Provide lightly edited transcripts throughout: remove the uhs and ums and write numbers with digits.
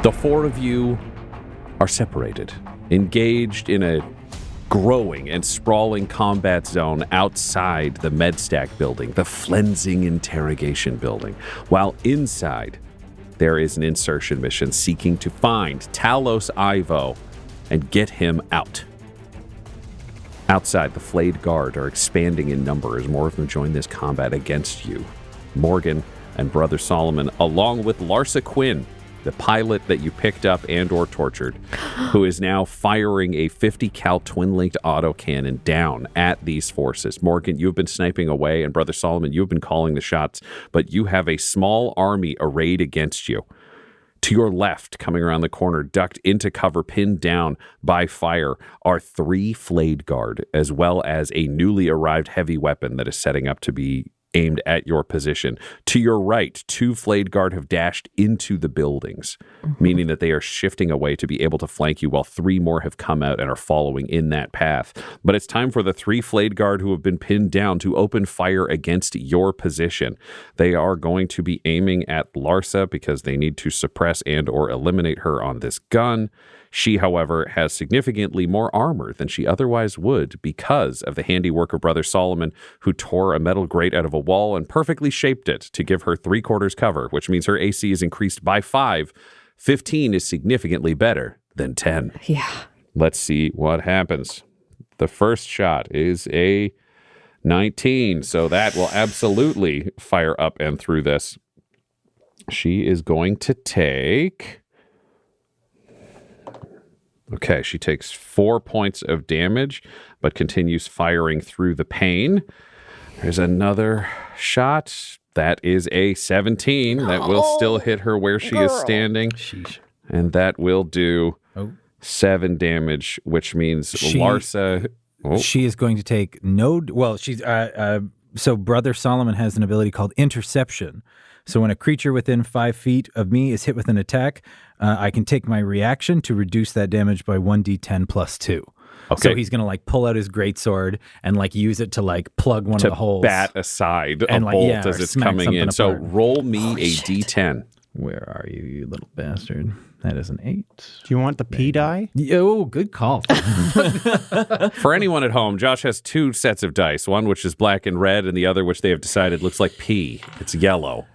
The four of you are separated, engaged in a growing and sprawling combat zone outside the MedStack building, the Flensing Interrogation building, while inside there is an insertion mission seeking to find Talos Ivo and get him out. Outside, the Flayed Guard are expanding in number as more of them join this combat against you. Morgan and Brother Solomon, along with Larsa Quinn, the pilot that you picked up and or tortured, who is now firing a 50 cal twin-linked autocannon down at these forces. Morgan, you've been sniping away, and Brother Solomon, you've been calling the shots, but you have a small army arrayed against you. To your left, coming around the corner, ducked into cover, pinned down by fire, are 3 Flayed Guard, as well as a newly arrived heavy weapon that is setting up to be aimed at your position. To your right, 2 Flayed Guard have dashed into the buildings, meaning that they are shifting away to be able to flank you, while 3 more have come out and are following in that path. But it's time for the 3 Flayed Guard who have been pinned down to open fire against your position. They are going to be aiming at Larsa because they need to suppress and or eliminate her on this gun. She, however, has significantly more armor than she otherwise would because of the handiwork of Brother Solomon, who tore a metal grate out of a wall and perfectly shaped it to give her 3/4 cover, which means her AC is increased by 5. 15 is significantly better than 10. Yeah. Let's see what happens. The first shot is a 19, so that will absolutely fire up and through this. She is going to take... Okay, she takes 4 points of damage, but continues firing through the pain. There's another shot. That is a 17. That will still hit her where she is standing. Sheesh. And that will do 7 damage, which means Larsa... She is going to take no... Well, she's... so Brother Solomon has an ability called interception. So when a creature within 5 feet of me is hit with an attack, I can take my reaction to reduce that damage by 1d10 plus 2. Okay. So he's going to like pull out his greatsword and like use it to like plug one of the holes. Bat aside a bolt as it's coming in. So roll me a d10. Where are you, you little bastard? That is an 8. Do you want the P die? Oh, good call. For anyone at home, Josh has 2 sets of dice, one which is black and red, and the other which they have decided looks like pee. It's yellow.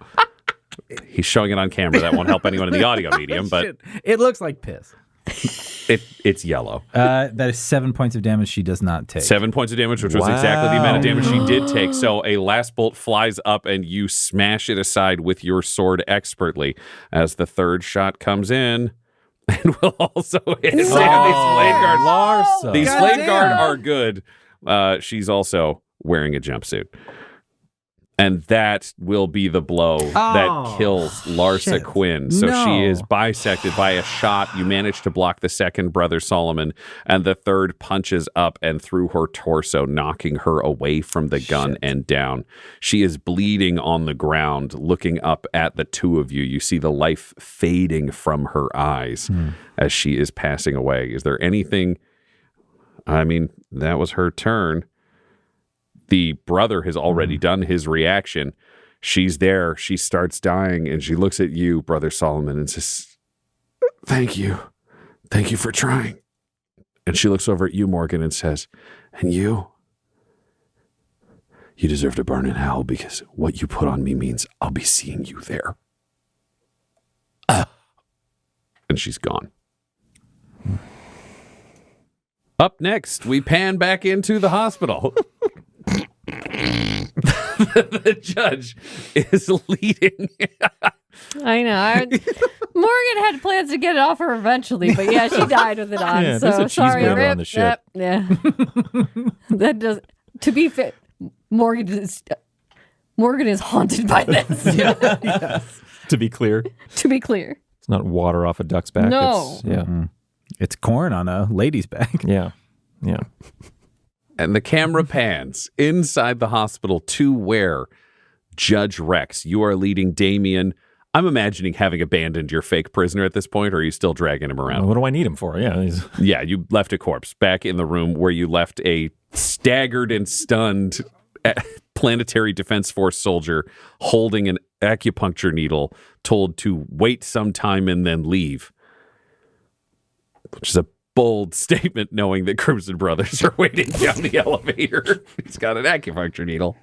He's showing it on camera. That won't help anyone in the audio medium, but it looks like piss. It's yellow. That is 7 points of damage she does not take. 7 points of damage, which was exactly the amount of damage she did take. So a last bolt flies up and you smash it aside with your sword expertly as the third shot comes in and will also hit. These Flayed Guard. Larsa. These Flayed Guard are good. She's also wearing a jumpsuit. And that will be the blow that kills Larsa Quinn. So she is bisected by a shot. You manage to block the second, Brother Solomon, and the third punches up and through her torso, knocking her away from the gun and down. She is bleeding on the ground, looking up at the two of you. You see the life fading from her eyes as she is passing away. Is there anything... I mean, that was her turn. The brother has already done his reaction. She's there. She starts dying, and she looks at you, Brother Solomon, and says, "Thank you. Thank you for trying." And she looks over at you, Morgan, and says, "And you? You deserve to burn in hell because what you put on me means I'll be seeing you there." And she's gone. Up next, we pan back into the hospital. The judge is leading. I know. Morgan had plans to get it off her eventually, but yeah, she died with it on. Yeah, so sorry, Rip. on the ship. Yeah. That does. To be fair, Morgan is haunted by this. Yes. To be clear. To be clear. It's not water off a duck's back. No. It's corn on a lady's back. Yeah. And the camera pans inside the hospital to where Judge Rex, you are leading Damien. I'm imagining having abandoned your fake prisoner at this point, or are you still dragging him around? What do I need him for? Yeah. Yeah, you left a corpse back in the room where you left a staggered and stunned Planetary Defense Force soldier holding an acupuncture needle, told to wait some time and then leave. which is a bold statement knowing that Crimson Brothers are waiting down the elevator. He's got an acupuncture needle.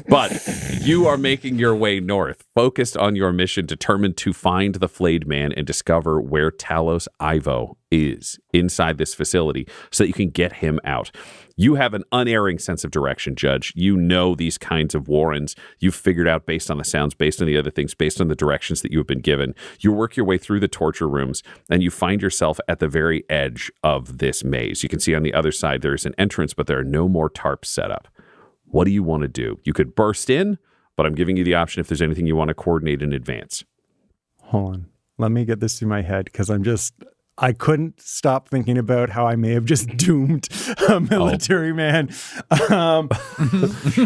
But you are making your way north, focused on your mission, determined to find the Flayed Man and discover where Talos Ivo is inside this facility so that you can get him out. You have an unerring sense of direction, Judge. You know these kinds of warrens. You've figured out based on the sounds, based on the other things, based on the directions that you have been given. You work your way through the torture rooms, and you find yourself at the very edge of this maze. You can see on the other side there's an entrance, but there are no more tarps set up. What do you want to do? You could burst in, but I'm giving you the option if there's anything you want to coordinate in advance. Hold on. Let me get this through my head because I couldn't stop thinking about how I may have just doomed a military man.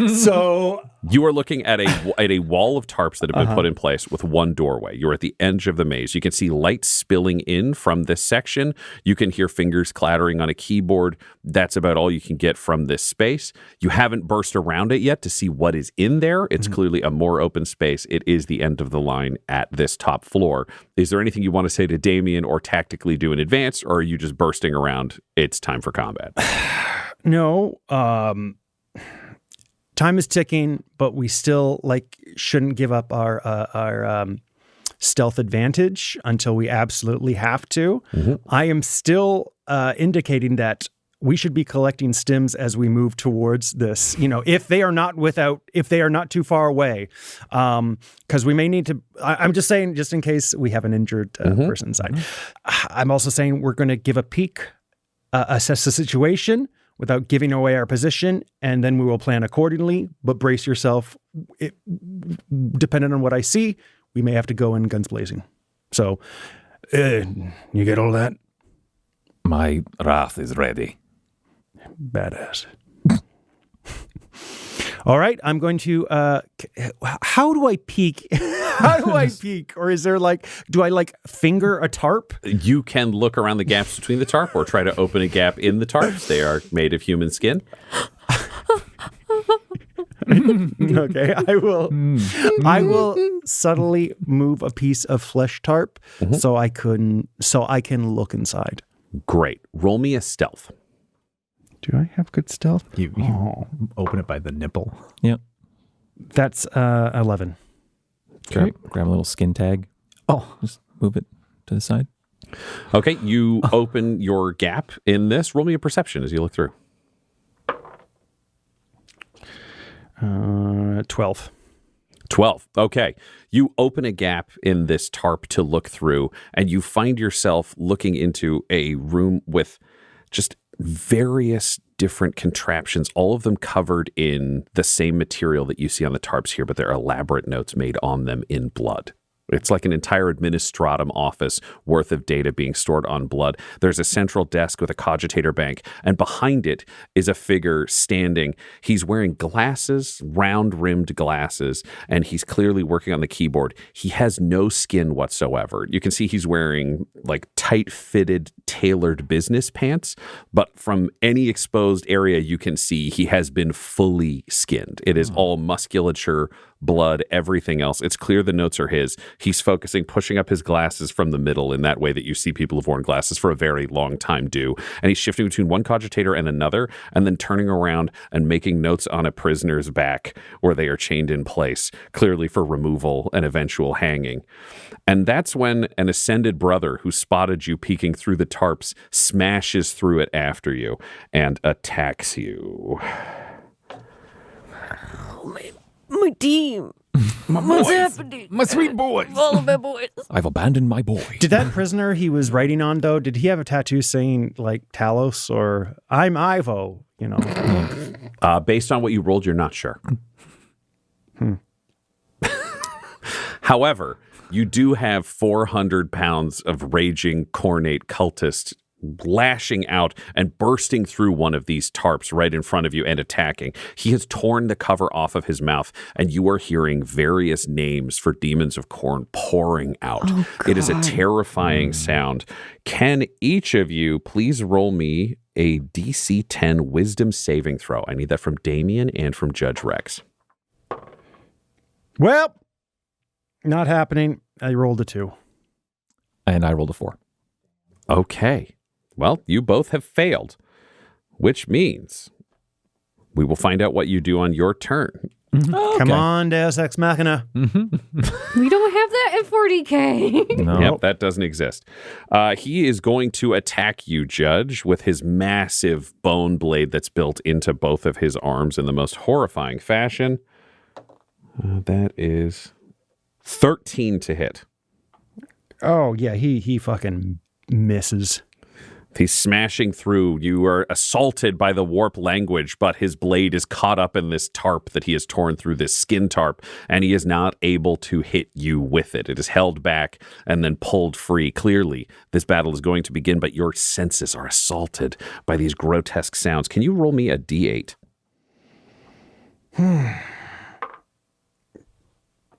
So you are looking at a wall of tarps that have been put in place with one doorway. You're at the edge of the maze. You can see light spilling in from this section. You can hear fingers clattering on a keyboard. That's about all you can get from this space. You haven't burst around it yet to see what is in there. It's clearly a more open space. It is the end of the line at this top floor. Is there anything you want to say to Damien or tactically do in advance, or are you just bursting around? It's time for combat. No, time is ticking, but we still shouldn't give up our stealth advantage until we absolutely have to. I am still indicating that we should be collecting stims as we move towards this, if they are not too far away, because we may need to, I'm just saying, just in case we have an injured person inside. I'm also saying we're going to give a peek, assess the situation without giving away our position, and then we will plan accordingly, but brace yourself. Depending on what I see, we may have to go in guns blazing. So, you get all that? My wrath is ready. Badass. All right, I'm going to, how do I peek? How do I peek? Or is there do I finger a tarp? You can look around the gaps between the tarp or try to open a gap in the tarps. They are made of human skin. Okay, I will subtly move a piece of flesh tarp so I can look inside. Great. Roll me a stealth. Do I have good stealth? You open it by the nipple. Yep. That's 11. Grab a little skin tag. Oh, Just move it to the side. Okay, you open your gap in this. Roll me a perception as you look through. 12. 12. Okay. You open a gap in this tarp to look through, and you find yourself looking into a room with just various different contraptions, all of them covered in the same material that you see on the tarps here, but there are elaborate notes made on them in blood. It's like an entire administratum office worth of data being stored on blood. There's a central desk with a cogitator bank, and behind it is a figure standing. He's wearing glasses, round-rimmed glasses, and he's clearly working on the keyboard. He has no skin whatsoever. You can see he's wearing tight-fitted, tailored business pants, but from any exposed area you can see he has been fully skinned. It is all musculature, blood, everything else. It's clear the notes are his. He's focusing, pushing up his glasses from the middle in that way that you see people who've worn glasses for a very long time do. And he's shifting between one cogitator and another, and then turning around and making notes on a prisoner's back where they are chained in place, clearly for removal and eventual hanging. And that's when an ascended brother who spotted you peeking through the tarps smashes through it after you and attacks you. My team. What's happening? my sweet boy. All of my boys. I've abandoned my boy. Did that prisoner he was writing on, though, did he have a tattoo saying Talos or I'm Ivo, Based on what you rolled, you're not sure. However, you do have 400 pounds of raging cornate cultist lashing out and bursting through one of these tarps right in front of you and attacking. He has torn the cover off of his mouth, and you are hearing various names for demons of corn pouring out. It is a terrifying sound. Can each of you please roll me a DC 10 wisdom saving throw? I need that from Damien and from Judge Rex. Well, not happening. I rolled a 2. And I rolled a 4. Okay. Well, you both have failed, which means we will find out what you do on your turn. Oh, Come on, Deus Ex Machina. We don't have that in 40K. No. Yep, that doesn't exist. He is going to attack you, Judge, with his massive bone blade that's built into both of his arms in the most horrifying fashion. That is 13 to hit. Oh, yeah, he fucking misses. He's smashing through. You are assaulted by the warp language, but his blade is caught up in this tarp that he has torn through, this skin tarp, and he is not able to hit you with it. It is held back and then pulled free. Clearly, this battle is going to begin, but your senses are assaulted by these grotesque sounds. Can you roll me a D8?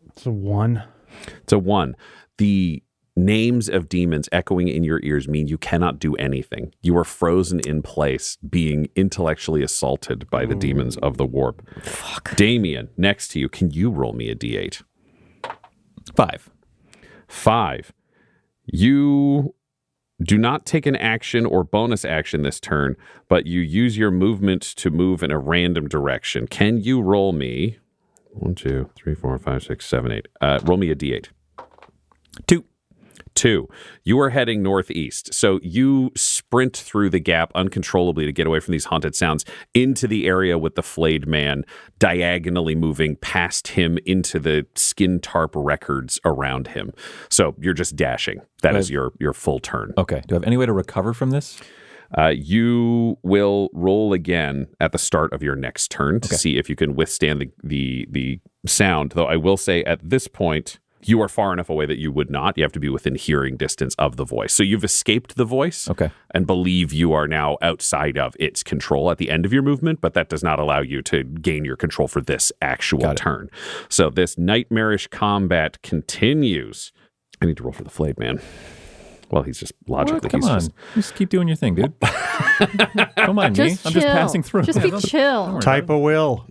It's a 1. It's a 1. The names of demons echoing in your ears mean you cannot do anything. You are frozen in place, being intellectually assaulted by the demons of the warp. Fuck. Damien, next to you, can you roll me a D8? 5. 5. You do not take an action or bonus action this turn, but you use your movement to move in a random direction. Can you roll me 1, 2, 3, 4, 5, 6, 7, 8? Roll me a D8. 2. 2. You are heading northeast. So you sprint through the gap uncontrollably to get away from these haunted sounds into the area with the Flayed Man, diagonally moving past him into the skin tarp records around him. So you're just dashing. That is your full turn. Okay. Do I have any way to recover from this? You will roll again at the start of your next turn to see if you can withstand the sound. Though I will say at this point, you are far enough away that you would not. You have to be within hearing distance of the voice. So you've escaped the voice and believe you are now outside of its control at the end of your movement, but that does not allow you to gain your control for this actual turn. So this nightmarish combat continues. I need to roll for the Flayed Man. Well, he's just logically. Come on. Just keep doing your thing, dude. Don't mind me. I'm just passing through. Just be chill. Type of will.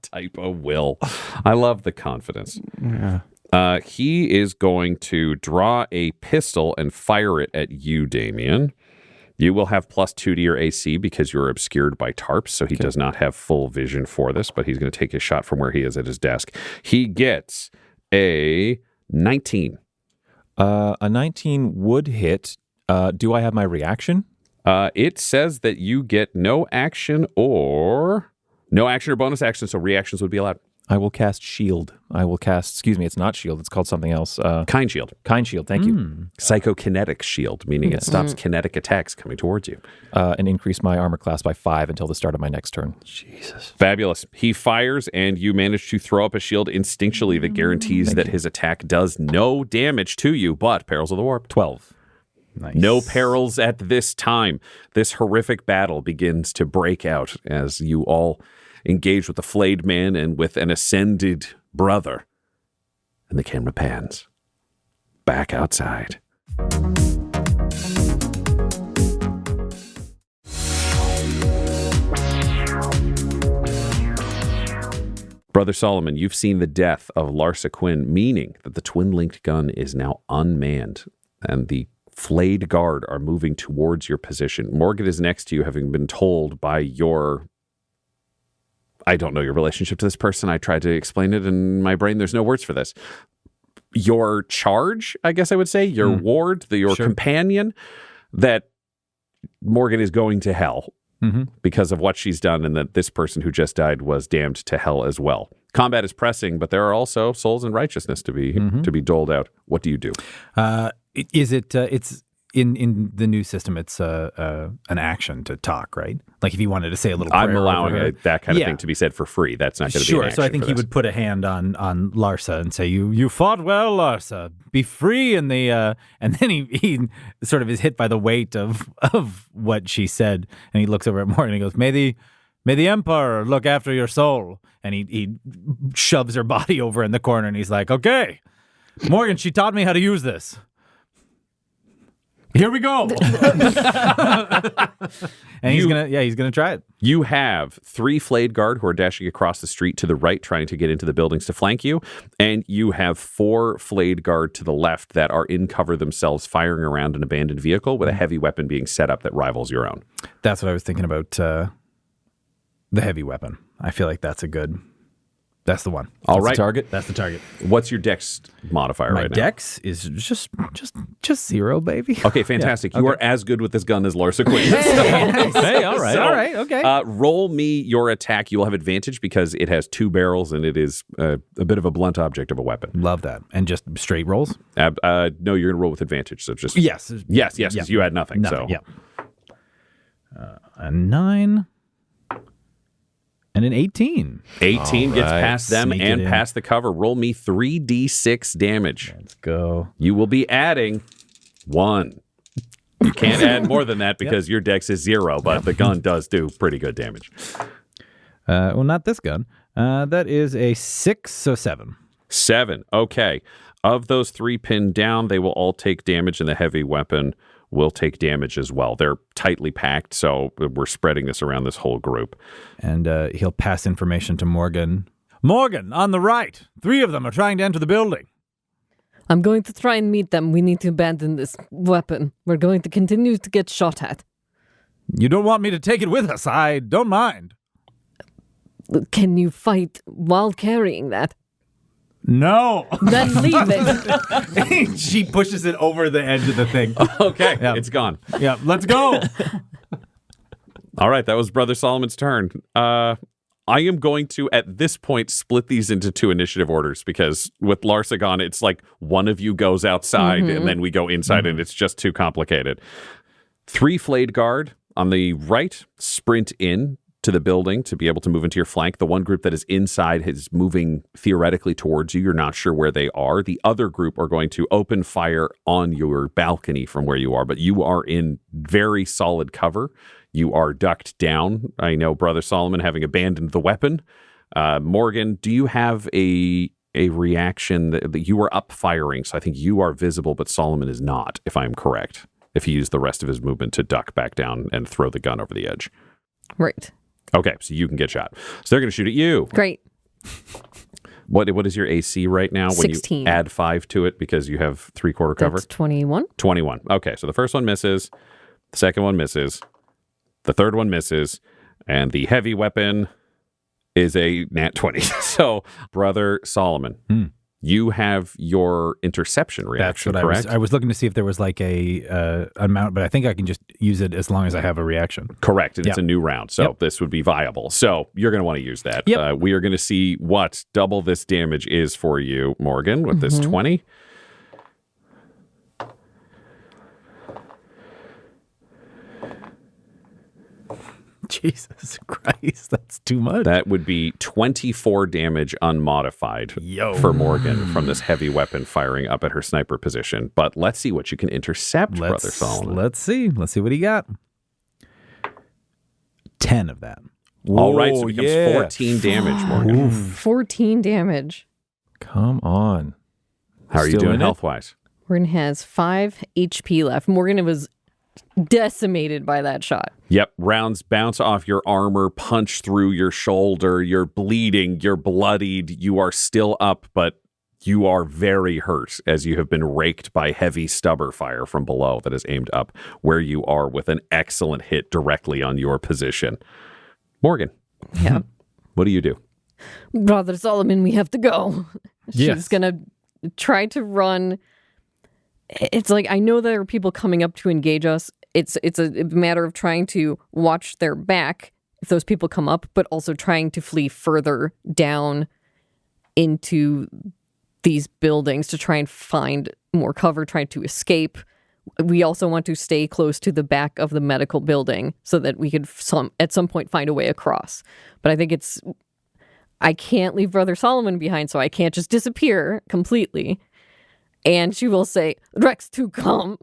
Type of will. I love the confidence. Yeah. He is going to draw a pistol and fire it at you, Damien. You will have +2 to your AC because you're obscured by tarps, so he does not have full vision for this, but he's going to take his shot from where he is at his desk. He gets a 19. A 19 would hit. Do I have my reaction? It says that you get no action or bonus action, so reactions would be allowed. I will cast shield. Excuse me, it's not shield. It's called something else. Kind shield. Kind shield, thank you. Psychokinetic shield, meaning it stops kinetic attacks coming towards you. And increase my armor class by 5 until the start of my next turn. Jesus. Fabulous. He fires, and you manage to throw up a shield instinctually that guarantees that his attack does no damage to you, but perils of the warp. 12. Nice. No perils at this time. This horrific battle begins to break out as you all engage with the Flayed Man and with an ascended brother. And the camera pans back outside. Brother Solomon, you've seen the death of Larsa Quinn, meaning that the twin-linked gun is now unmanned, and the Flayed Guard are moving towards your position. Morgan is next to you, having been told by your... I don't know your relationship to this person. I tried to explain it in my brain. There's no words for this. Your charge, I guess I would say, your ward, your companion, that Morgan is going to hell because of what she's done, and that this person who just died was damned to hell as well. Combat is pressing, but there are also souls and righteousness to be doled out. What do you do? It's in the new system. It's an action to talk, right? Like if you wanted to say a little prayer I'm allowing over her. that kind of thing to be said for free. That's not going to be an action. So I think for he this. would put a hand on Larsa and say, "You fought well, Larsa. Be free." And and then he sort of is hit by the weight of what she said, and he looks over at Morgan and he goes, "May the Emperor look after your soul." And he shoves her body over in the corner, and he's like, "Okay, Morgan, she taught me how to use this." Here we go. And he's gonna try it. You have 3 flayed guard who are dashing across the street to the right, trying to get into the buildings to flank you, and you have 4 flayed guard to the left that are in cover themselves, firing around an abandoned vehicle with a heavy weapon being set up that rivals your own. That's what I was thinking about. The heavy weapon. I feel like that's the one. All That's right. the target. That's the target. What's your dex modifier My right now? dex is just 0, baby. Okay, fantastic. You are as good with this gun as Larsa Quinn. Hey, all right. All right. Okay. Roll me your attack. You will have advantage because it has 2 barrels and it is a bit of a blunt object of a weapon. Love that. And just straight rolls. No, you're going to roll with advantage. So just Yes. yes, because you had nothing. Nothing. So Yeah. A 9 and an 18. 18 gets right. past them Sneak it and in. past the cover. Roll me 3d6 damage. Let's go. You will be adding 1. You can't add more than that because your dex is 0, but the gun does do pretty good damage. Well, not this gun. That is a 6, so 7. 7. Okay. Of those 3 pinned down, they will all take damage, and the heavy weapon will take damage as well. They're tightly packed, so we're spreading this around this whole group. And he'll pass information to Morgan. Morgan, on the right. 3 of them are trying to enter the building. I'm going to try and meet them. We need to abandon this weapon. We're going to continue to get shot at. You don't want me to take it with us. I don't mind. Can you fight while carrying that? No. Then leave it. She pushes it over the edge of the thing. Okay, Yeah. it's gone. Yeah, let's go. All right, that was Brother Solomon's turn. I am going to, at this point, split these into 2 initiative orders because with Larsa gone, it's like one of you goes outside and then we go inside and it's just too complicated. 3 flayed guard on the right sprint in to the building to be able to move into your flank. The one group that is inside is moving theoretically towards you. You're not sure where they are. The other group are going to open fire on your balcony from where you are, but you are in very solid cover. You are ducked down. I know Brother Solomon having abandoned the weapon. Morgan, do you have a reaction that you are up firing? So I think you are visible, but Solomon is not, if I'm correct, if he used the rest of his movement to duck back down and throw the gun over the edge. Right. Okay, so you can get shot. So they're going to shoot at you. Great. What is your AC right now when 16. you add 5 to it because you have 3/4 cover? That's 21. 21. Okay, so the first one misses, the second one misses, the third one misses, and the heavy weapon is a nat 20. So, Brother Solomon, you have your interception reaction, That's what correct? I was looking to see if there was like a amount, but I think I can just use it as long as I have a reaction. Correct, and it's a Yep. new round, so this would be viable. So you're going to want to use that. Yep. We are going to see what double this damage is for you, Morgan, with this 20. Jesus Christ, that's too much. That would be 24 damage unmodified for Morgan from this heavy weapon firing up at her sniper position. But let's see what you can intercept, Brother Solomon. Let's see. Let's see what he got. 10 of that. All right, so Whoa, it becomes yeah. 14 damage, Morgan. 14 damage. Come on. How are you Still doing in it? health-wise? Morgan has 5 HP left. Morgan was decimated by that shot. Yep, rounds bounce off your armor, punch through your shoulder. You're bleeding, you're bloodied. You are still up, but you are very hurt as you have been raked by heavy stubber fire from below that is aimed up where you are with an excellent hit directly on your position. Morgan, Yeah. what do you do? Brother Solomon, we have to go. She's Yes. going to try to run. It's like, I know there are people coming up to engage us. It's a matter of trying to watch their back if those people come up, but also trying to flee further down into these buildings to try and find more cover, trying to escape. We also want to stay close to the back of the medical building so that we could at some point find a way across. But I think I can't leave Brother Solomon behind, so I can't just disappear completely. And she will say, Rex, to come.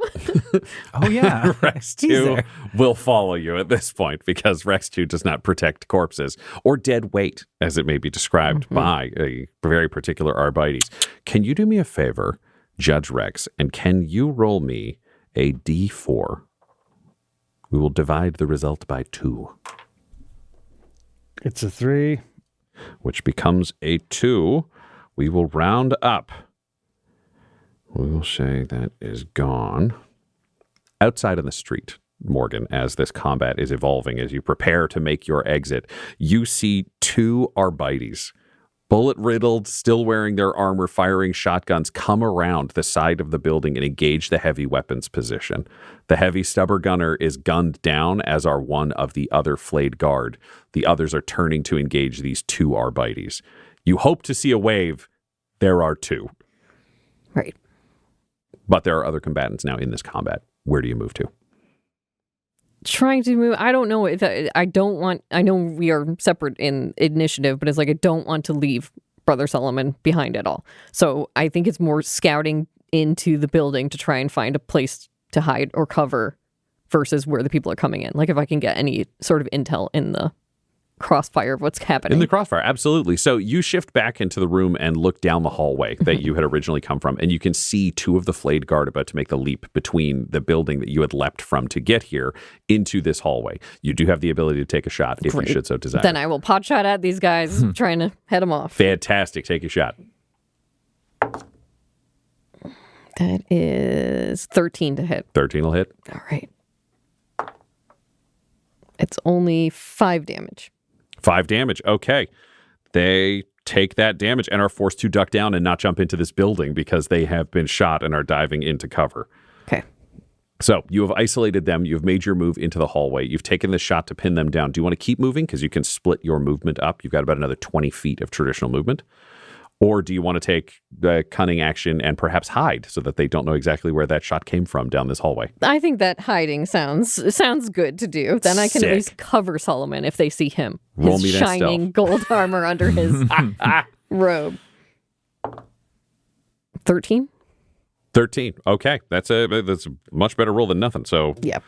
Oh, yeah. Rex He's 2 there. will follow you at this point because Rex 2 does not protect corpses or dead weight, as it may be described by a very particular Arbites. Can you do me a favor, Judge Rex, and can you roll me a D4. We will divide the result by 2. It's a 3. Which becomes a 2. We will round up. We will say that is gone. Outside in the street, Morgan, as this combat is evolving, as you prepare to make your exit, you see 2 Arbites, bullet-riddled, still wearing their armor, firing shotguns, come around the side of the building and engage the heavy weapons position. The heavy stubber gunner is gunned down, as are one of the other flayed guard. The others are turning to engage these 2 Arbites. You hope to see a wave. There are 2. Right. But there are other combatants now in this combat. Where do you move to? Trying to move. I don't know if I don't want. I know we are separate in initiative, but it's like I don't want to leave Brother Solomon behind at all. So I think it's more scouting into the building to try and find a place to hide or cover versus where the people are coming in. Like if I can get any sort of intel in the crossfire of what's happening. In the crossfire, absolutely. So you shift back into the room and look down the hallway that you had originally come from, and you can see 2 of the flayed guard about to make the leap between the building that you had leapt from to get here into this hallway. You do have the ability to take a shot if Great. you should so desire. Then I will pot shot at these guys, trying to head them off. Fantastic. Take a shot. That is 13 to hit. 13 will hit. All right. It's only 5 damage. 5 damage. Okay. They take that damage and are forced to duck down and not jump into this building because they have been shot and are diving into cover. Okay. So you have isolated them. You've made your move into the hallway. You've taken this shot to pin them down. Do you want to keep moving? Because you can split your movement up. You've got about another 20 feet of traditional movement. Or do you want to take the cunning action and perhaps hide so that they don't know exactly where that shot came from down this hallway? I think that hiding sounds good to do. Then I can Sick. at least cover Solomon if they see him. Roll His me that shining gold armor under his robe. 13? 13. Okay. That's a much better roll than nothing. So Yeah.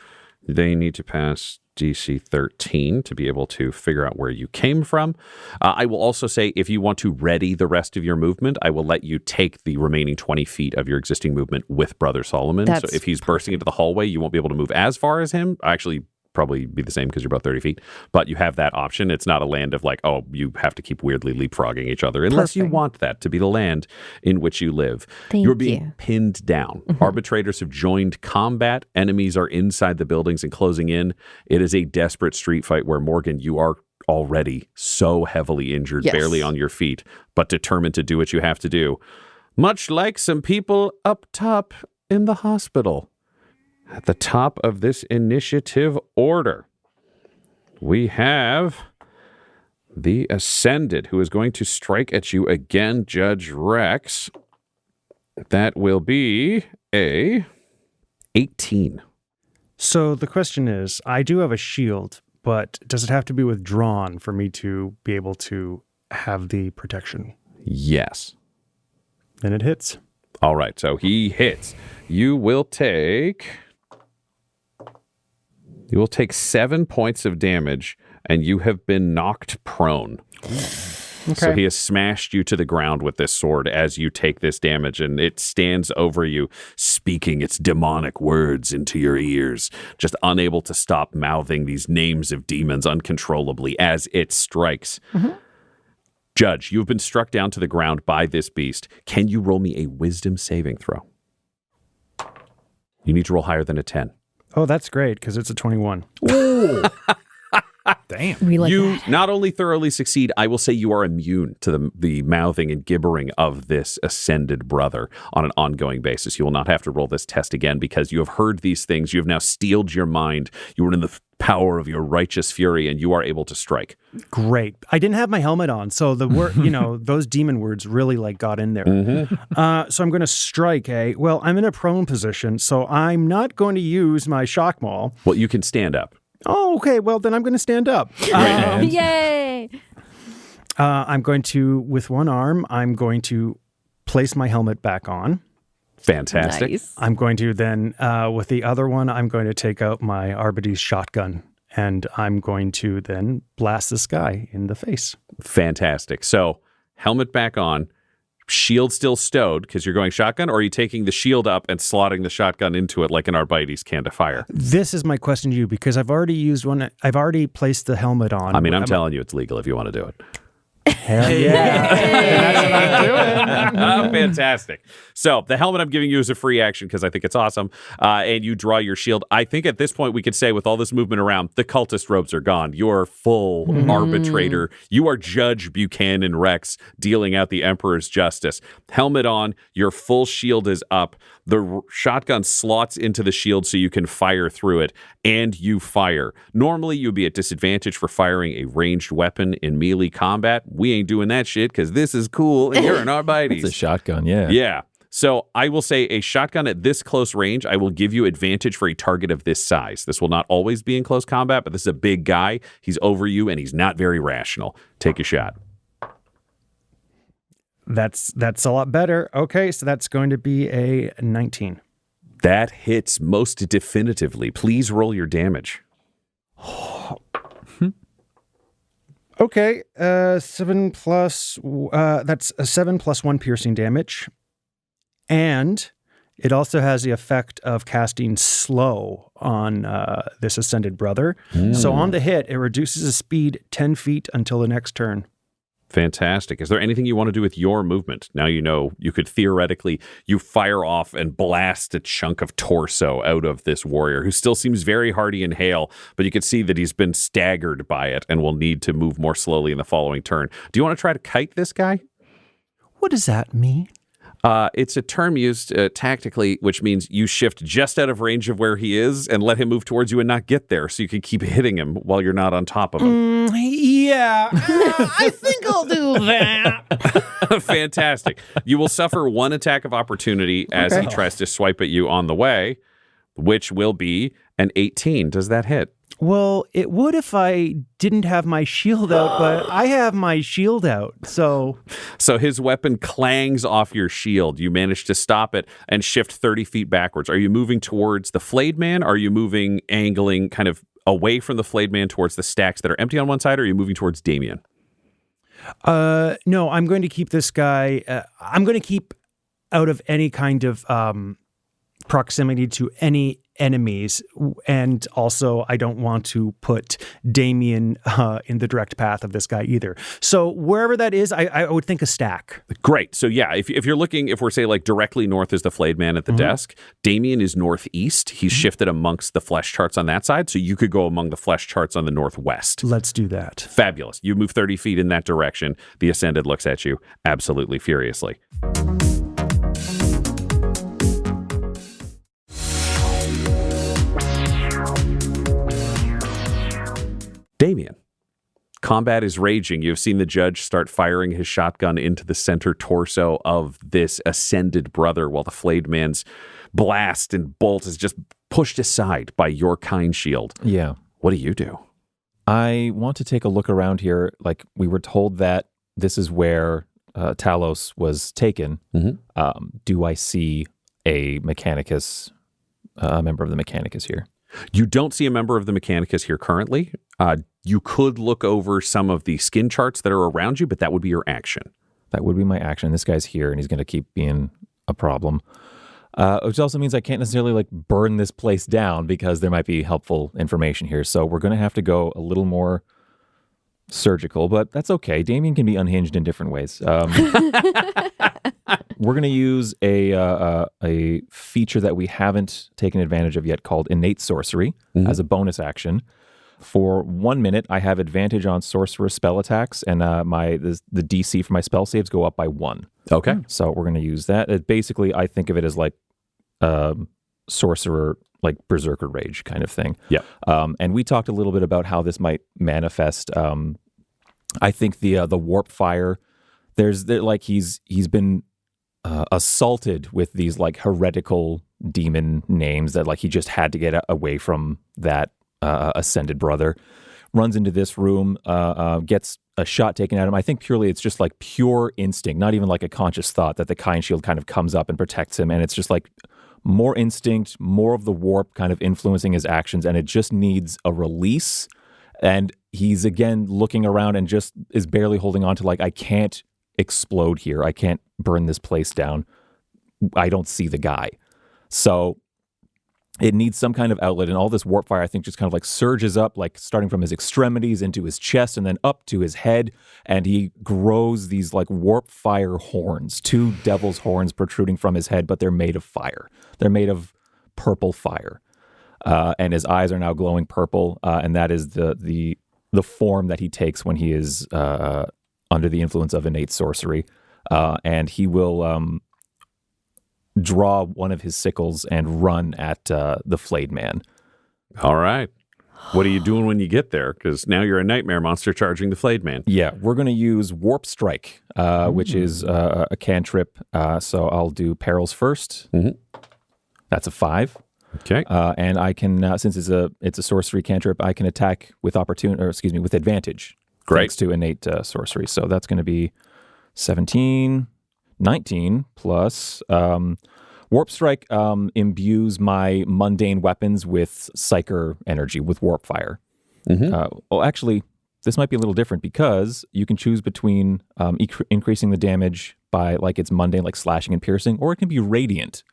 they need to pass DC 13 to be able to figure out where you came from. I will also say if you want to ready the rest of your movement, I will let you take the remaining 20 feet of your existing movement with Brother Solomon. So if he's bursting into the hallway, you won't be able to move as far as him. Actually, probably be the same because you're about 30 feet. But you have that option. It's not a land of like, oh, you have to keep weirdly leapfrogging each other unless you want that to be the land in which you live. You're being pinned down. Arbitrators have joined combat. Enemies are inside the buildings and closing in. It is a desperate street fight where, Morgan, you are already so heavily injured, barely on your feet, but determined to do what you have to do. Much like some people up top in the hospital. At the top of this initiative order, we have the Ascended, who is going to strike at you again, Judge Rex. That will be a 18. So the question is, I do have a shield, but does it have to be withdrawn for me to be able to have the protection? Yes. Then it hits. All right, so he hits. You will take 7 points of damage, and you have been knocked prone. Okay. So he has smashed you to the ground with this sword as you take this damage, and it stands over you, speaking its demonic words into your ears, just unable to stop mouthing these names of demons uncontrollably as it strikes. Judge, you've been struck down to the ground by this beast. Can you roll me a wisdom saving throw? You need to roll higher than a 10. Oh, that's great, because it's a 21. Ooh. Damn. We like You that. not only thoroughly succeed, I will say you are immune to the mouthing and gibbering of this Ascended brother on an ongoing basis. You will not have to roll this test again because you have heard these things. You have now steeled your mind. You are in the power of your righteous fury, and you are able to strike. Great. I didn't have my helmet on, so the word, those demon words really got in there. So I'm going to strike. Well, I'm in a prone position, so I'm not going to use my shock maul. Well, you can stand up. Oh, okay. Well, then I'm going to stand up. Yay! I'm going to, with one arm, I'm going to place my helmet back on. Fantastic. Nice. I'm going to then, with the other one, I'm going to take out my Arbites shotgun, and I'm going to then blast this guy in the face. Fantastic. So, helmet back on, shield still stowed because you're going shotgun, or are you taking the shield up and slotting the shotgun into it like an Arbites can to fire? This is my question to you, because I've already used one. I've already placed the helmet on. I mean, I'm telling you, it's legal if you want to do it. Hell yeah. That's what I'm doing. Fantastic. So the helmet I'm giving you is a free action because I think it's awesome. And you draw your shield. I think at this point we could say, with all this movement around, the cultist robes are gone. You are full arbitrator. You are Judge Buchanan Rex dealing out the Emperor's justice. Helmet on, your full shield is up. The shotgun slots into the shield so you can fire through it, and you fire. Normally, you'd be at disadvantage for firing a ranged weapon in melee combat. We ain't doing that shit because this is cool, and you're an Arbites. It's a shotgun, yeah. Yeah. So I will say a shotgun at this close range, I will give you advantage for a target of this size. This will not always be in close combat, but this is a big guy. He's over you, and he's not very rational. Take a shot. That's a lot better. Okay, so that's going to be a 19. That hits most definitively. Please roll your damage. Okay, 7 plus, that's a 7 plus 1 piercing damage. And it also has the effect of casting slow on this Ascended Brother. So on the hit, it reduces his speed 10 feet until the next turn. Fantastic. Is there anything you want to do with your movement? Now you know you could theoretically, you fire off and blast a chunk of torso out of this warrior who still seems very hardy in hail, but you can see that he's been staggered by it and will need to move more slowly in the following turn. Do you want to try to kite this guy? What does that mean? It's a term used tactically, which means you shift just out of range of where he is and let him move towards you and not get there, so you can keep hitting him while you're not on top of him. Yeah, I think I'll do that. Fantastic. You will suffer one attack of opportunity as he tries to swipe at you on the way, which will be an 18. Does that hit? Well, it would if I didn't have my shield out, but I have my shield out, so... So his weapon clangs off your shield. You manage to stop it and shift 30 feet backwards. Are you moving towards the Flayed Man? Are you moving, angling kind of away from the Flayed Man towards the stacks that are empty on one side, or are you moving towards Damien? No, I'm going to keep this guy... I'm going to keep out of any kind of proximity to any enemies, and also I don't want to put Damien in the direct path of this guy either. So wherever that is, I would think a stack. Great. So yeah, if you're looking, if we're say like directly north is the Flayed Man at the desk, Damien is northeast. He's shifted amongst the flesh charts on that side, so you could go among the flesh charts on the northwest. Let's do that. Fabulous. You move 30 feet in that direction. The Ascended looks at you absolutely furiously. Damien, combat is raging. You've seen the judge start firing his shotgun into the center torso of this Ascended Brother while the Flayed Man's blast and bolt is just pushed aside by your kind shield. Yeah. What do you do? I want to take a look around here. Like, we were told that this is where Talos was taken. Do I see a Mechanicus, a member of the Mechanicus here? You don't see a member of the Mechanicus here currently. You could look over some of the skin charts that are around you, but that would be your action. That would be my action. This guy's here, and he's going to keep being a problem. Which also means I can't necessarily like burn this place down because there might be helpful information here. So we're going to have to go a little more surgical, but that's okay. Damien can be unhinged in different ways. We're going to use a feature that we haven't taken advantage of yet called Innate Sorcery as a bonus action. For 1 minute, I have advantage on sorcerer spell attacks, and the DC for my spell saves go up by 1. Okay. So we're going to use that. Basically, I think of it as like sorcerer, like berserker rage kind of thing. Yeah. And we talked a little bit about how this might manifest. I think the Warpfire, he's been assaulted with these like heretical demon names that like he just had to get away from that Ascended Brother. Runs into this room, gets a shot taken at him. I think purely it's just like pure instinct, not even like a conscious thought, that the kind shield kind of comes up and protects him. And it's just like more instinct, more of the warp kind of influencing his actions. And it just needs a release. And he's again looking around and just is barely holding on to like, I can't explode here. I can't burn this place down. I don't see the guy. So it needs some kind of outlet, and all this warp fire, I think, just kind of like surges up, like starting from his extremities into his chest and then up to his head, and he grows these like warp fire horns, 2 devil's horns protruding from his head, but they're made of fire. They're made of purple fire, and his eyes are now glowing purple, and that is the form that he takes when he is under the influence of innate sorcery, and he will draw one of his sickles and run at the Flayed Man. All right. What are you doing when you get there? Because now you're a nightmare monster charging the Flayed Man. Yeah, we're going to use Warp Strike, which is a cantrip. So I'll do Perils first. Mm-hmm. That's a 5. Okay. And I can, since it's a sorcery cantrip, I can attack with with advantage. Great. Thanks to innate sorcery. So that's going to be 17. 19 plus Warp Strike imbues my mundane weapons with Psyker energy, with Warpfire. Mm-hmm. Well, actually, this might be a little different because you can choose between increasing the damage by like its mundane, like slashing and piercing, or it can be radiant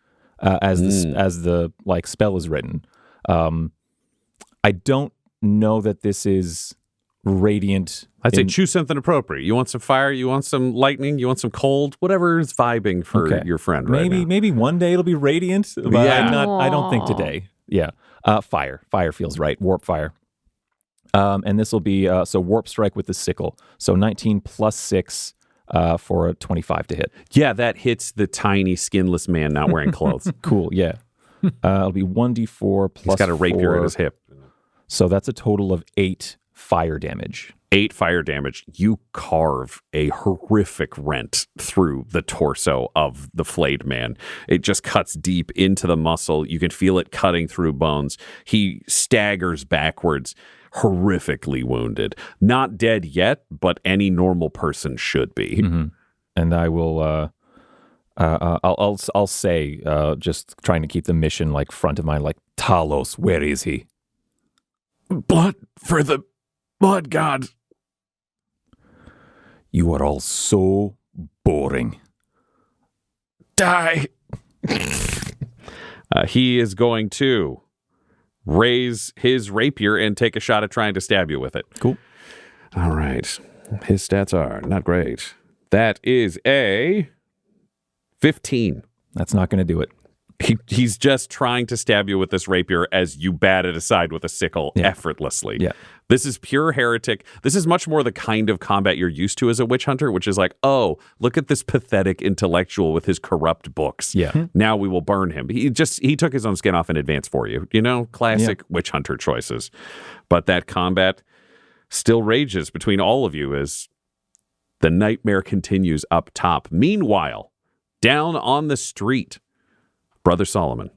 as the like spell is written. I don't know that this is radiant. I'd say choose something appropriate. You want some fire, you want some lightning, you want some cold, whatever is vibing for your friend right now. Maybe one day it'll be radiant, but I don't think today. Yeah. Fire. Fire feels right. Warp fire. And this will be so Warp Strike with the sickle. So 19 plus 6 for a 25 to hit. Yeah, that hits the tiny skinless man not wearing clothes. Cool. Yeah. It'll be 1d4 plus He's got a rapier 4. at his hip. So that's a total of 8 fire damage. 8 fire damage. You carve a horrific rent through the torso of the Flayed Man. It just cuts deep into the muscle. You can feel it cutting through bones. He staggers backwards, horrifically wounded. Not dead yet, but any normal person should be. Mm-hmm. And I will I'll say just trying to keep the mission like front of mind, like, Talos, where is he? Blood for the blood god. You are all so boring. Die. He is going to raise his rapier and take a shot at trying to stab you with it. Cool. All right. His stats are not great. That is a 15. That's not going to do it. He's just trying to stab you with this rapier as you bat it aside with a sickle effortlessly. Yeah. This is pure heretic. This is much more the kind of combat you're used to as a witch hunter, which is like, oh, look at this pathetic intellectual with his corrupt books. Yeah. Now we will burn him. He took his own skin off in advance for you. You know, classic witch hunter choices. But that combat still rages between all of you as the nightmare continues up top. Meanwhile, down on the street, Brother Solomon,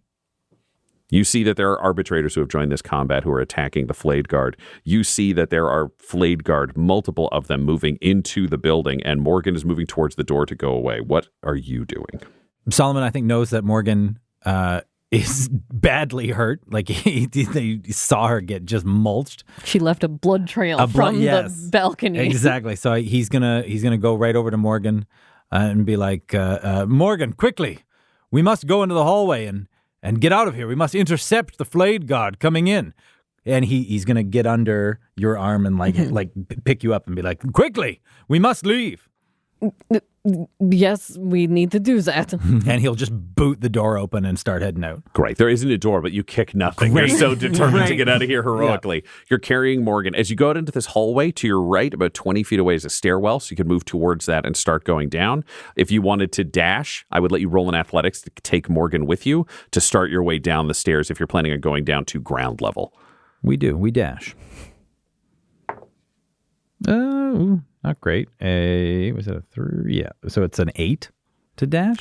you see that there are arbitrators who have joined this combat who are attacking the Flayed Guard. You see that there are Flayed Guard, multiple of them moving into the building, and Morgan is moving towards the door to go away. What are you doing? Solomon, I think, knows that Morgan is badly hurt. Like they saw her get just mulched. She left a blood trail from the balcony. Exactly. So he's gonna go right over to Morgan and be like, Morgan, quickly, we must go into the hallway and get out of here. We must intercept the Flayed Guard coming in. And he's gonna get under your arm and like pick you up and be like, quickly, we must leave. Yes, we need to do that. And he'll just boot the door open and start heading out. Great. There isn't a door, but you kick nothing. You're so determined to get out of here heroically. Yeah. You're carrying Morgan. As you go out into this hallway, to your right, about 20 feet away is a stairwell, so you can move towards that and start going down. If you wanted to dash, I would let you roll in athletics to take Morgan with you to start your way down the stairs if you're planning on going down to ground level. We do. We dash. Oh, not great. Was it a 3? Yeah. So it's an 8 to dash?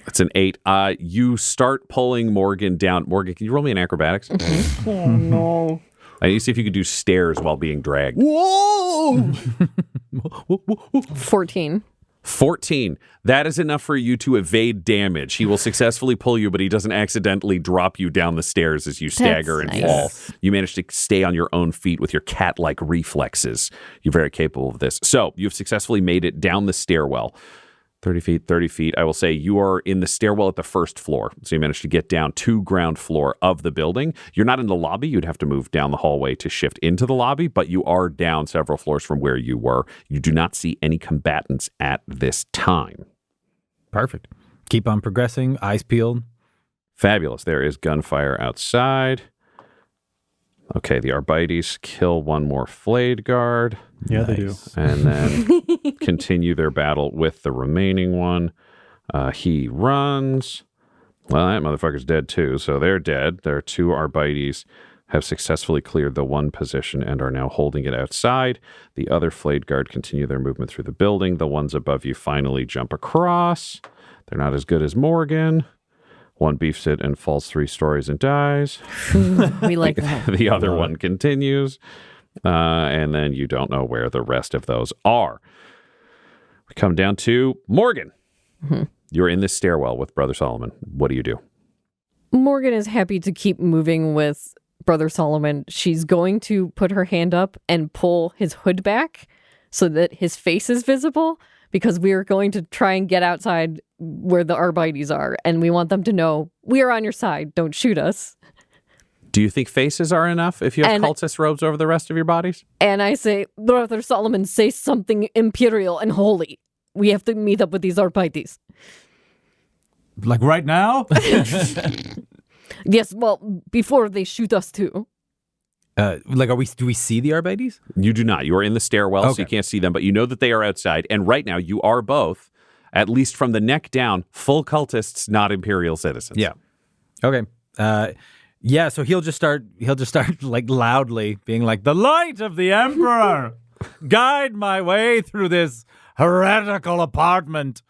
It's an 8. You start pulling Morgan down. Morgan, can you roll me an acrobatics? Oh, no. I need to see if you could do stairs while being dragged. Whoa! 14. 14. That is enough for you to evade damage. He will successfully pull you, but he doesn't accidentally drop you down the stairs as you stagger and fall. You manage to stay on your own feet with your cat-like reflexes. You're very capable of this. So you've successfully made it down the stairwell. 30 feet, 30 feet. I will say you are in the stairwell at the first floor. So you managed to get down to ground floor of the building. You're not in the lobby. You'd have to move down the hallway to shift into the lobby, but you are down several floors from where you were. You do not see any combatants at this time. Perfect. Keep on progressing. Eyes peeled. Fabulous. There is gunfire outside. Okay, the Arbites kill one more flayed guard. Yeah, they do. And then continue their battle with the remaining one. He runs. Well, that motherfucker's dead too, so they're dead. Their 2 Arbites have successfully cleared the one position and are now holding it outside. The other flayed guard continue their movement through the building. The ones above you finally jump across. They're not as good as Morgan. One beefs it and falls 3 stories and dies. We like that. The other one continues. And then you don't know where the rest of those are. We come down to Morgan. Mm-hmm. You're in this stairwell with Brother Solomon. What do you do? Morgan is happy to keep moving with Brother Solomon. She's going to put her hand up and pull his hood back so that his face is visible, because we are going to try and get outside where the Arbites are, and we want them to know we are on your side. Don't shoot us. Do you think faces are enough if you have cultist robes over the rest of your bodies? And I say, Brother Solomon, say something imperial and holy. We have to meet up with these Arbites. Like right now? Yes, well, before they shoot us too. Do we see the Arbites? You do not. You are in the stairwell, Okay. so you can't see them, but you know that they are outside. And right now, you are both, at least from the neck down, full cultists, not imperial citizens. Yeah. Okay. Yeah, so he'll just start like loudly being like, the light of the Emperor, guide my way through this heretical apartment.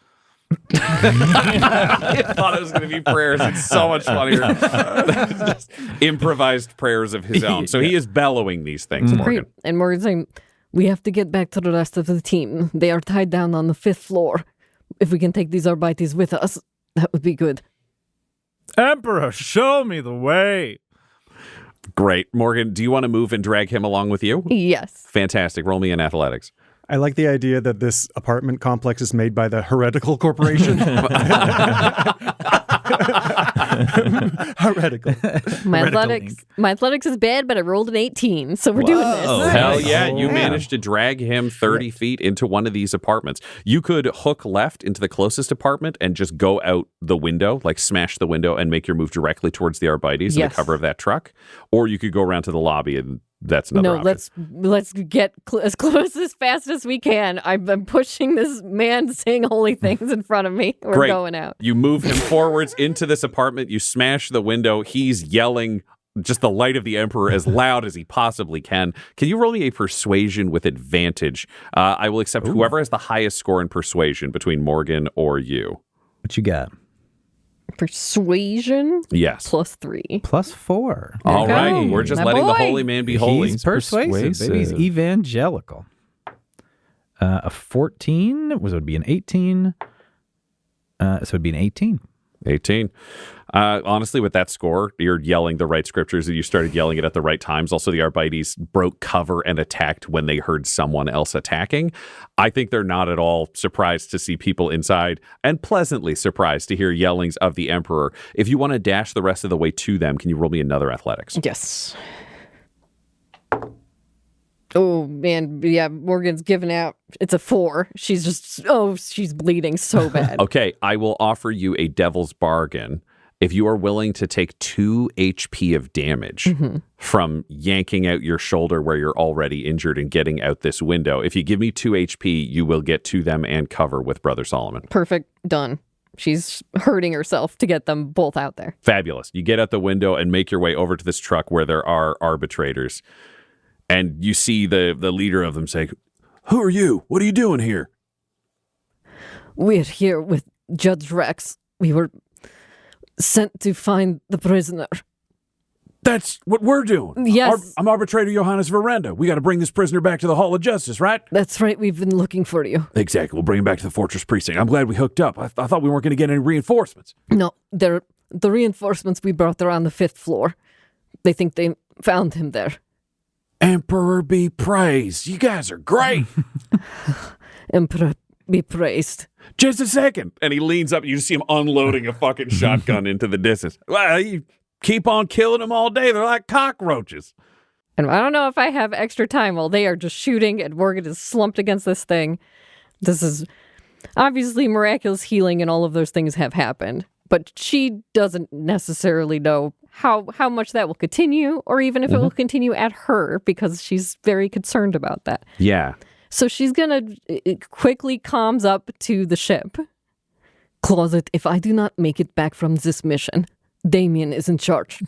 I thought it was going to be prayers. It's so much funnier. Just improvised prayers of his own. So he is bellowing these things, Morgan. Great. And Morgan's saying, we have to get back to the rest of the team. They are tied down on the 5th floor. If we can take these Arbites with us, that would be good. Emperor, show me the way. Great. Morgan, do you want to move and drag him along with you? Yes. Fantastic. Roll me in athletics. I like the idea that this apartment complex is made by the Heretical Corporation. Heretical. My athletics is bad, but I rolled an 18, so we're doing this. Hell yeah. You managed to drag him 30 feet into one of these apartments. You could hook left into the closest apartment and just go out the window, like smash the window and make your move directly towards the Arbites in the cover of that truck. Or you could go around to the lobby and that's another option. Let's get as close as fast as we can. I'm pushing this man saying holy things in front of me. We're going out. You move him forwards into this apartment. You smash the window. He's yelling just the light of the Emperor as loud as he possibly can. Can you roll me a persuasion with advantage? I will accept whoever has the highest score in persuasion between Morgan or you. What you got? Persuasion? Yes. +3. +4. All right. We're just My letting the boy. holy man be holy. He's persuasive. Baby. He's evangelical. A 14 would be an 18. So it'd be an 18. 18. Honestly, with that score, you're yelling the right scriptures and you started yelling it at the right times. Also, the Arbites broke cover and attacked when they heard someone else attacking. I think they're not at all surprised to see people inside and pleasantly surprised to hear yellings of the Emperor. If you want to dash the rest of the way to them, can you roll me another athletics? Yes. Oh, man. Yeah, Morgan's giving out. It's a 4. She's she's bleeding so bad. Okay, I will offer you a devil's bargain. If you are willing to take 2 HP of damage from yanking out your shoulder where you're already injured and getting out this window, if you give me 2 HP, you will get to them and cover with Brother Solomon. Perfect. Done. She's hurting herself to get them both out there. Fabulous. You get out the window and make your way over to this truck where there are arbitrators. And you see the leader of them say, "Who are you? What are you doing here?" We're here with Judge Rex. We were sent to find the prisoner. That's what we're doing. Yes. I'm Arbitrator Johannes Veranda. We got to bring this prisoner back to the Hall of Justice, right? That's right. We've been looking for you. Exactly. We'll bring him back to the Fortress Precinct. I'm glad we hooked up. I thought we weren't going to get any reinforcements. No, the reinforcements we brought are on the 5th floor. They think they found him there. Emperor be praised. You guys are great. Emperor be praised. Just a second. And he leans up. You just see him unloading a fucking shotgun into the distance. Well, you keep on killing them all day. They're like cockroaches. And I don't know if I have extra time while they are just shooting and Morgan is slumped against this thing. This is obviously miraculous healing and all of those things have happened. But she doesn't necessarily know how much that will continue or even if it will continue at her because she's very concerned about that. Yeah. So she's going to quickly calms up to the ship. Closet, if I do not make it back from this mission, Damien is in charge.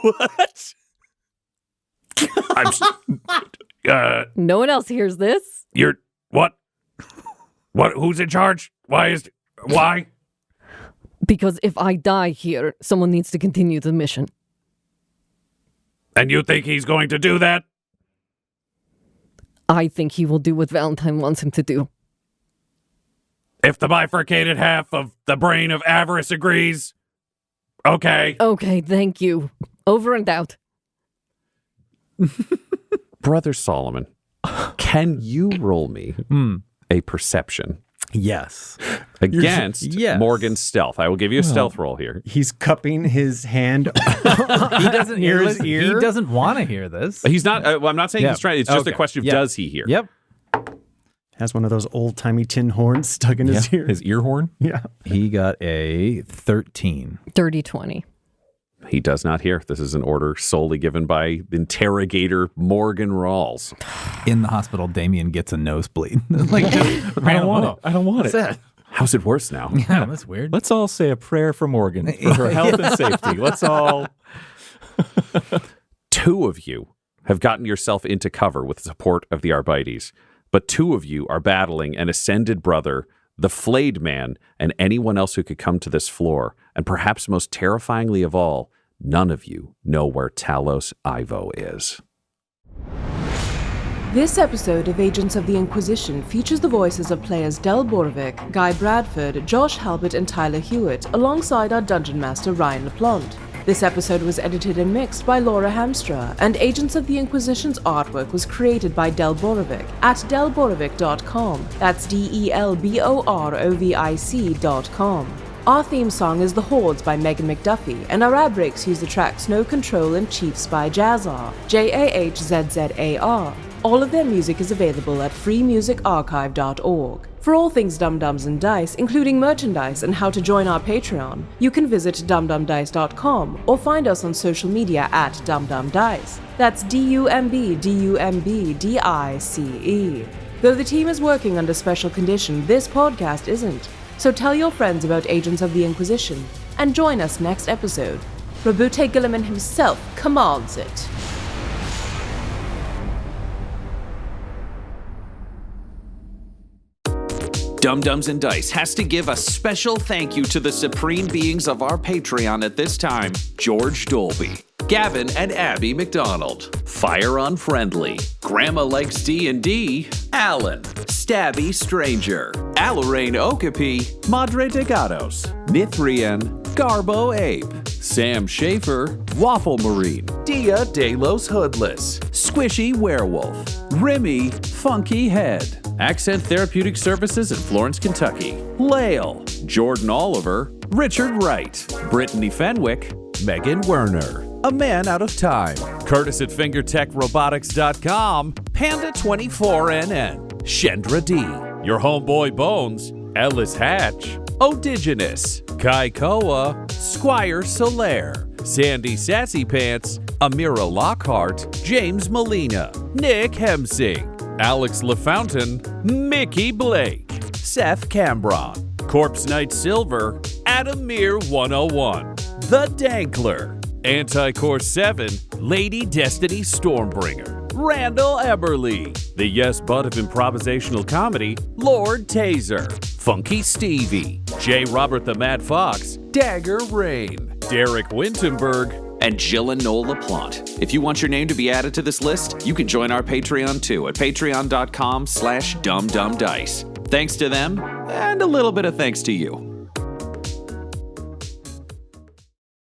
What? No one else hears this. You're what? What? Who's in charge? Why? Because if I die here, someone needs to continue the mission. And you think he's going to do that? I think he will do what Valentine wants him to do. If the bifurcated half of the brain of avarice agrees, okay. Okay, thank you. Over and out. Brother Solomon, can you roll me a perception Yes. against Yes. Morgan's stealth? I will give you a stealth roll here. He's cupping his hand He doesn't near his listen, ear. He doesn't want to hear this. He's not, well, I'm not saying Yeah. he's trying, it's just a Okay. question of Yeah. does he hear? Yep. Has one of those old-timey tin horns stuck in his ear. His ear horn? Yeah. He got a 13. Dirty 20. He does not hear. This is an order solely given by interrogator Morgan Rawls. In the hospital, Damien gets a nosebleed. Like, just I don't want it. I don't want What's it. that? How's it worse now? Yeah, that's weird. Let's all say a prayer for Morgan, for her health and safety. Let's all... Two of you have gotten yourself into cover with the support of the Arbites, but two of you are battling an ascended brother, the Flayed Man, and anyone else who could come to this floor. And perhaps most terrifyingly of all, none of you know where Talos Ivo is. This episode of Agents of the Inquisition features the voices of players Del Borovic, Guy Bradford, Josh Halbot, and Tyler Hewitt, alongside our Dungeon Master Ryan LaPlante. This episode was edited and mixed by Laura Hamstra, and Agents of the Inquisition's artwork was created by Del Borovic at delborovic.com. That's DELBOROVIC.com. Our theme song is The Hordes by Megan McDuffie, and our ad breaks use the tracks No Control and Chiefs by Jazzar, JAHZZAR. All of their music is available at freemusicarchive.org. For all things Dum-Dums and Dice, including merchandise and how to join our Patreon, you can visit dumdumdice.com or find us on social media at dumdumdice. That's DUMBDUMBDICE. Though the team is working under special condition, this podcast isn't. So tell your friends about Agents of the Inquisition and join us next episode. Rabute Gilliman himself commands it. Dum-Dums and Dice has to give a special thank you to the supreme beings of our Patreon at this time: George Dolby, Gavin and Abby McDonald, Fire Unfriendly, Grandma Likes D&D, Alan, Stabby Stranger, Alarain Okapi, Madre de Gatos, Mithrian, Garbo Ape, Sam Schaefer, Waffle Marine, Dia De Los Hoodless, Squishy Werewolf, Remy Funky Head, Accent Therapeutic Services in Florence, Kentucky, Lael, Jordan Oliver, Richard Wright, Brittany Fenwick, Megan Werner, A Man Out of Time, Curtis at FingerTechRobotics.com, Panda24NN, Shendra D, Your Homeboy Bones, Ellis Hatch, Odigenous, Kai Koa, Squire Solaire, Sandy Sassy Pants, Amira Lockhart, James Molina, Nick Hemsing, Alex LaFountain, Mickey Blake, Seth Cambron, Corpse Knight Silver, Adamir 101, The Dankler, Anticore 7, Lady Destiny Stormbringer, Randall Eberly, the yes butt of improvisational comedy, Lord Taser, Funky Stevie, J. Robert the Mad Fox, Dagger Rain, Derek Wintenberg, and Jill and Noel LaPlante. If you want your name to be added to this list, you can join our Patreon too at patreon.com/dumbdumbdice. Thanks to them, and a little bit of thanks to you.